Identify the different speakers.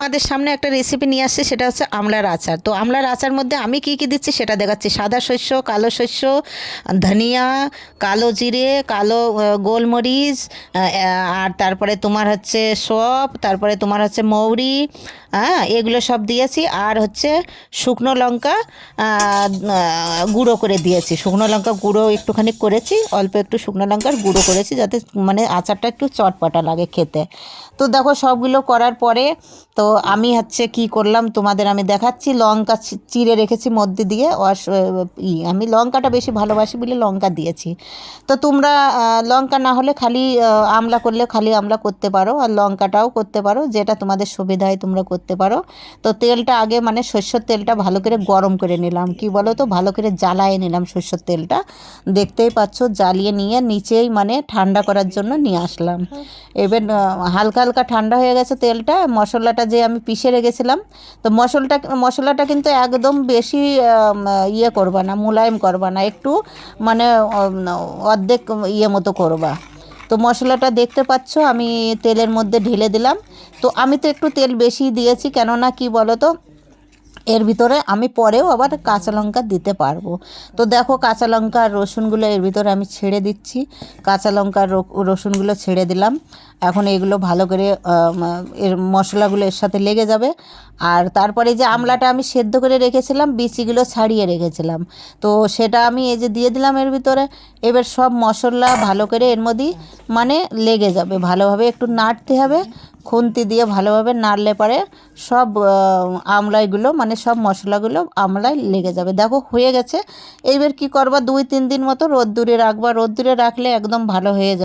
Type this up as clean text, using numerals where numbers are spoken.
Speaker 1: আমাদের সামনে একটা রেসিপি নিয়ে আসছে, সেটা হচ্ছে আমলার আচার। তো আমলার আচার মধ্যে আমি কি কি দিচ্ছি সেটা দেখাচ্ছি। সাদা শস্য, কালো শস্য, ধনিয়া, কালো জিরে, কালো গোলমরিচ, আর তারপরে তোমার হচ্ছে সব, তারপরে তোমার হচ্ছে মৌরি, হ্যাঁ এগুলো সব দিয়েছি। আর হচ্ছে শুকনো লঙ্কা গুঁড়ো করে দিয়েছি। শুকনো লঙ্কা গুঁড়ো একটুখানি করেছি, অল্প একটু শুকনো লঙ্কার গুঁড়ো করেছি, যাতে মানে আচারটা একটু চটপটা লাগে খেতে। তো দেখো সবগুলো করার পরে তো আমি হচ্ছে কি করলাম তোমাদের আমি দেখাচ্ছি। লঙ্কা চিড়ে রেখেছি মধ্যে দিয়ে, আমি লঙ্কাটা বেশি ভালোবাসি বলে লঙ্কা দিয়েছি। তো তোমরা লঙ্কা না হলে খালি আমলা করলে খালি আমলা করতে পারো, আর লঙ্কাটাও করতে পারো, যেটা তোমাদের সুবিধা হয় তোমরা করতে পারো। তো তেলটা আগে মানে সর্ষের তেলটা ভালো করে গরম করে নিলাম, কি বলো তো, ভালো করে জ্বালায়ে নিলাম সর্ষের তেলটা। দেখতেই পাচ্ছ জ্বালিয়ে নিয়ে নিচেই মানে ঠান্ডা করার জন্য নিয়ে আসলাম। এবার হালকা হালকা ঠান্ডা হয়ে গেছে তেলটা। মশলাটা যে আমি পিষে রেখেছিলাম, তো মশলাটা কিন্তু একদম বেশি ইয়ে করবা না, মোলায়েম করবা না, একটু মানে অর্ধেক ইয়ে মতো করবা। তো মশলাটা দেখতে পাচ্ছ আমি তেলের মধ্যে ঢেলে দিলাম। তো আমি তো একটু তেল বেশি দিয়েছি, কেননা কি বলো তো, এর ভিতরে আমি পরেও আবার কাঁচা লঙ্কা দিতে পারবো। তো দেখো কাঁচা লঙ্কা আর রসুনগুলো এর ভিতরে আমি ছেড়ে দিচ্ছি। কাঁচা লঙ্কা রসুনগুলো ছেড়ে দিলাম। এখন এগুলো ভালো করে এর মশলাগুলো এর সাথে লেগে যাবে। আর তারপরে যে আমলাটা আমি সেদ্ধ করে রেখেছিলাম, বিচিগুলো ছাড়িয়ে রেখেছিলাম, তো সেটা আমি এই যে দিয়ে দিলাম এর ভিতরে। এবার সব মশলা ভালো করে এর মধ্যেই মানে লেগে যাবে, ভালোভাবে একটু নাড়তে হবে, খুন্তি দিয়ে ভালোভাবে নাড়লে পরে সব আমলাইগুলো মানে সব মশলাগুলো আমলায় লেগে যাবে। দেখো হয়ে গেছে। এইবার কি করবা, 2-3 দিন মতো রোদ্দুরে রাখবা, রোদ্দুরে রাখলে একদম ভালো হয়ে যাবে।